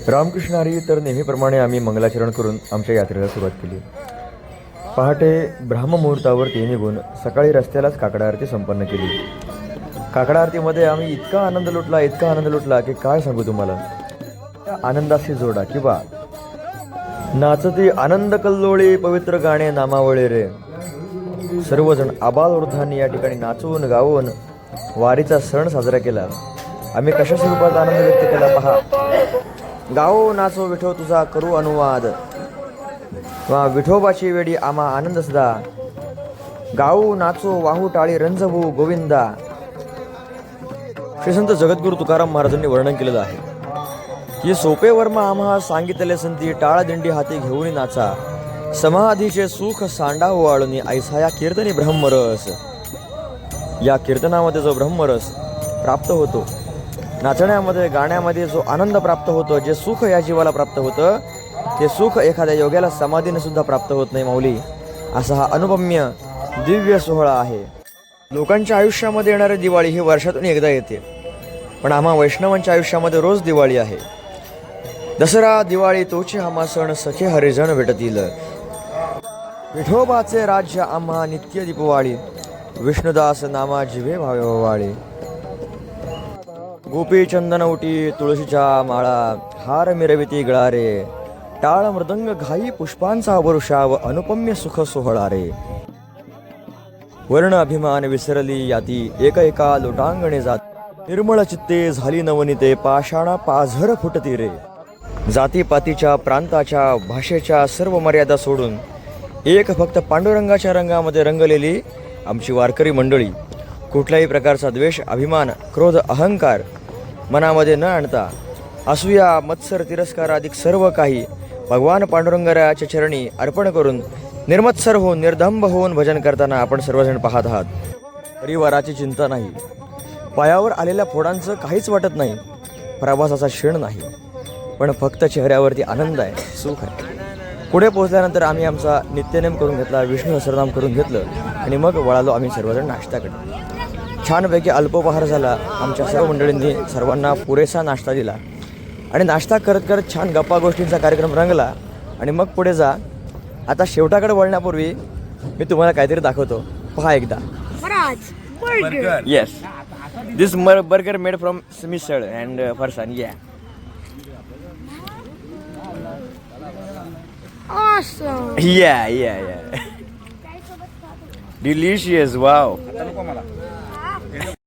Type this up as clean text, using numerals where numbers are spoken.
रामकृष्ण हरी. तर नेहमीप्रमाणे आम्ही मंगलाचरण करून आमच्या यात्रेला सुरुवात केली. पहाटे ब्राह्ममुहूर्तावर ते निघून सकाळी रस्त्यालाच काकडा आरती संपन्न केली. काकडा आरतीमध्ये आम्ही इतका आनंद लुटला की काय सांगू तुम्हाला. त्या आनंदाशी जोडा किंवा नाचती आनंद कल्लोळी पवित्र गाणे नामावळे रे. सर्वजण आबाल वृद्धांनी या ठिकाणी नाचवून गावून वारीचा सण साजरा केला. आम्ही कशा स्वरूपात आनंद व्यक्त केला पहा. गाओ नाचो विठो तुझा करू अनुवाद, वा विठोबाची वेडी आम्हा आनंद सदा. गाऊ नाचो वाहू टाळी रंजवू गोविंदा. श्री संत जगद्गुरु तुकाराम महाराजांनी वर्णन केलेलं आहे की सोपे वर्मा आम्हा सांगितले संती टाळ दिंडी हाती घेऊन नाचा. समाधीचे सुख सांडा ओवाळून ऐसा या कीर्तनी ब्रह्मरस. या कीर्तनामध्ये जो ब्रह्मरस प्राप्त होतो, नाचण्यामध्ये गाण्यामध्ये जो आनंद प्राप्त होतो, जे सुख या जीवाला प्राप्त होतं ते सुख एखाद्या योग्याला समाधीने सुद्धा प्राप्त होत नाही माऊली. असा हा अनुपम्य दिव्य सोहळा आहे. लोकांच्या आयुष्यामध्ये येणारी दिवाळी ही वर्षातून एकदा येते, पण आम्हा वैष्णवांच्या आयुष्यामध्ये रोज दिवाळी आहे. दसरा दिवाळी तोची आम्हा सण सखे हरिजन भेटतील. विठोबाचे राज्य आम्हा नित्य दीपवाळी, विष्णुदास नामा जिवे भावे वाळी. गोपी चंदन उटी तुळशीच्या माळा, हार मिरविती गळारे. टाळ मृदंग घाई पुष्पांचा वर्षाव, अनुपम्य सुख सोहळा रे. वर्ण अभिमान विसरली याती, एक एका लोटांगणे जात. निर्मळ चित्ते झाली नवनीते, पाषाणा पाझर फुटती रे. जातीपातीच्या प्रांताच्या भाषेच्या सर्व मर्यादा सोडून एक फक्त पांडुरंगाच्या रंगामध्ये रंगलेली आमची वारकरी मंडळी. कुठल्याही प्रकारचा द्वेष, अभिमान, क्रोध, अहंकार मनामध्ये न आणता असूया, मत्सर, तिरस्कार आदी सर्व काही भगवान पांडुरंगाच्या चरणी अर्पण करून निर्मत्सर होऊन निर्धंब होऊन भजन करताना आपण सर्वजण पाहत आहात. परिवाराची चिंता नाही, पायावर आलेल्या फोडांचं काहीच वाटत नाही, प्रवासाचा क्षीण नाही, पण फक्त चेहऱ्यावरती आनंद आहे, सुख आहे. पुढे पोहोचल्यानंतर आम्ही आमचा नित्यनेम करून घेतला, विष्णू सहस्रनाम करून घेतलं आणि मग वळालो आम्ही सर्वजण नाश्त्याकडे. छानपैकी अल्पोपहार झाला. आमच्या सर्व मंडळींनी सर्वांना पुरेसा नाश्ता दिला आणि नाश्ता करत करत छान गप्पा गोष्टींचा कार्यक्रम रंगला. आणि मग पुढे जा. आता शेवटाकडे वळण्यापूर्वी मी तुम्हाला काहीतरी दाखवतो, पहा एकदा. Yes, this burger made from misal and farsan. या Awesome. Yeah. Delicious. Wow.